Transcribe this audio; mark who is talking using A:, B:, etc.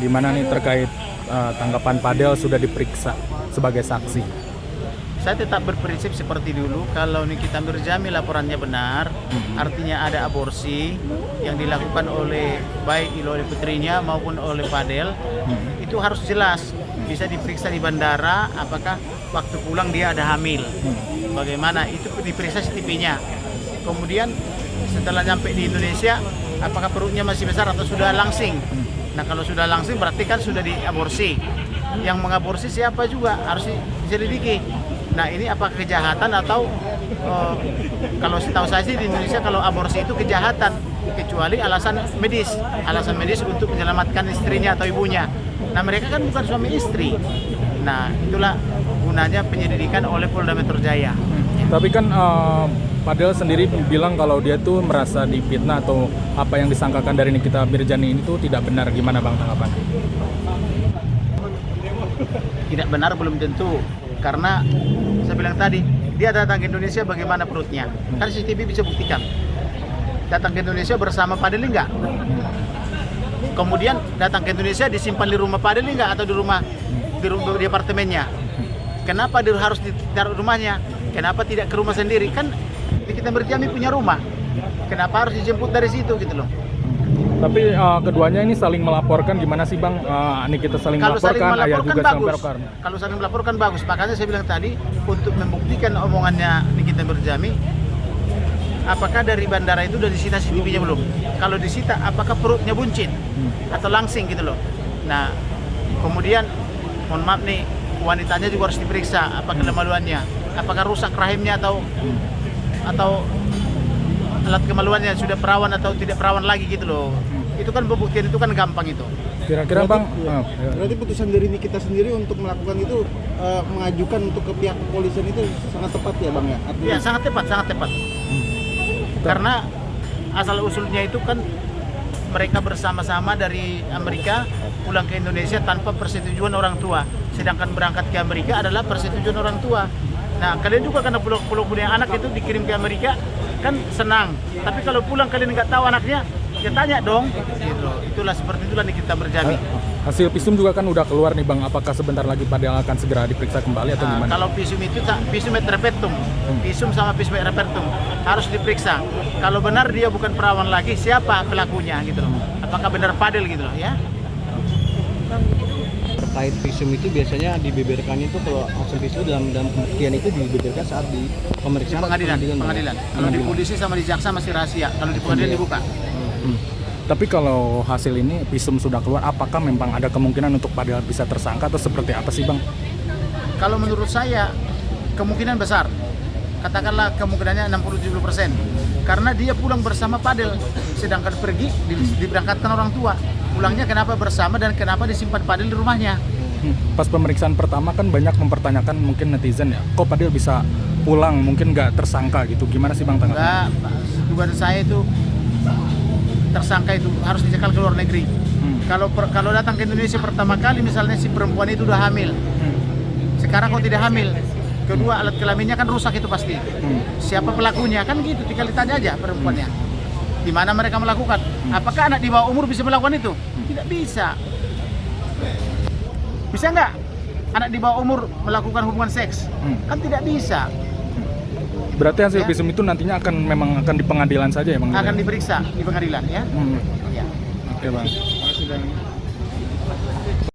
A: gimana nih terkait tanggapan Fadel sudah diperiksa sebagai saksi?
B: Saya tetap berprinsip seperti dulu, kalau Nikita Mirzani laporannya benar, artinya ada aborsi yang dilakukan oleh baik oleh putrinya maupun oleh Fadel, itu harus jelas, bisa diperiksa di bandara, apakah waktu pulang dia ada hamil, bagaimana, itu diperiksa CCTV-nya. Kemudian setelah nyampe di Indonesia, apakah perutnya masih besar atau sudah langsing. Nah kalau sudah langsing berarti kan sudah diaborsi. Yang mengaborsi siapa juga harus diselidiki. Nah ini apakah kejahatan atau kalau setahu saya sih di Indonesia kalau aborsi itu kejahatan kecuali alasan medis untuk menyelamatkan istrinya atau ibunya. Nah mereka kan bukan suami istri. Nah itulah gunanya penyelidikan oleh Polda Metro Jaya.
A: Tapi kan Fadel sendiri bilang kalau dia tuh merasa difitnah atau apa yang disangkakan dari Nikita Mirzani ini tuh tidak benar. Gimana Bang tanggapannya?
B: Tidak benar belum tentu. Karena saya bilang tadi, dia datang ke Indonesia bagaimana perutnya. Kan CCTV bisa buktikan. Datang ke Indonesia bersama Fadel enggak? Kemudian datang ke Indonesia disimpan di rumah Fadel enggak atau di apartemennya? Kenapa dia harus ditaruh rumahnya? Kenapa tidak ke rumah sendiri? Kan kita Mirzani punya rumah. Kenapa harus dijemput dari situ gitu loh?
A: Tapi keduanya ini saling melaporkan, gimana sih Bang? Nikita saling melaporkan, ayah juga saling melaporkan.
B: Kalau saling melaporkan bagus. Makanya saya bilang tadi, untuk membuktikan omongannya Nikita Mirzani, apakah dari bandara itu sudah disita CCTV-nya belum? Kalau disita, apakah perutnya buncit atau langsing gitu loh? Nah, kemudian mohon maaf nih, wanitanya juga harus diperiksa, apa kemaluannya, apakah rusak rahimnya atau alat kemaluannya sudah perawan atau tidak perawan lagi gitu loh. Itu kan pembuktian itu kan gampang itu.
A: Kira-kira Bang,
C: berarti putusan dari Nikita sendiri untuk melakukan itu mengajukan untuk ke pihak kepolisian itu sangat tepat ya Bang ya?
B: Iya sangat tepat. Karena asal usulnya itu kan mereka bersama-sama dari Amerika pulang ke Indonesia tanpa persetujuan orang tua. Sedangkan berangkat ke Amerika adalah persetujuan orang tua. Nah kalian juga karena pulau punya anak itu dikirim ke Amerika kan senang. Tapi kalau pulang kalian nggak tahu anaknya, ya tanya dong. Gitu. Itulah seperti itulah Nikita Mirzani.
A: Hasil visum juga kan udah keluar nih Bang. Apakah sebentar lagi Fadel akan segera diperiksa kembali atau gimana?
B: Kalau visum itu visum et repertum, visum sama visum et repertum harus diperiksa. Kalau benar dia bukan perawan lagi, siapa pelakunya gitu loh? Apakah benar Fadel gitu loh ya?
C: Terkait visum itu biasanya dibeberkannya itu kalau hasil visum dalam pembuktian itu dibeberkan saat di pemeriksaan
B: pengadilan. Kalau di polisi sama di jaksa masih rahasia. Kalau di pengadilan dibuka.
A: Tapi kalau hasil ini visum sudah keluar, apakah memang ada kemungkinan untuk Fadel bisa tersangka atau seperti apa sih Bang?
B: Kalau menurut saya kemungkinan besar. Katakanlah kemungkinannya 60-70%. Karena dia pulang bersama Fadel, sedangkan pergi diberangkatkan orang tua. Pulangnya kenapa bersama dan kenapa disimpan Fadel di rumahnya?
A: Pas pemeriksaan pertama kan banyak mempertanyakan mungkin netizen ya, kok Fadel bisa pulang mungkin nggak tersangka gitu, gimana sih Bang tanggapannya?
B: Enggak, dugaan saya itu tersangka itu harus dicekal ke luar negeri. Kalau datang ke Indonesia pertama kali misalnya si perempuan itu udah hamil, sekarang kok tidak hamil, kedua alat kelaminnya kan rusak itu pasti. Siapa pelakunya kan gitu, tinggal ditanya aja perempuannya. Di mana mereka melakukan? Apakah anak di bawah umur bisa melakukan itu? Tidak bisa. Bisa nggak anak di bawah umur melakukan hubungan seks? Kan tidak bisa.
A: Berarti hasil visum itu nantinya memang akan di pengadilan saja ya Bang?
B: Akan diperiksa di pengadilan ya.
A: Oke Bang.
C: Sudah.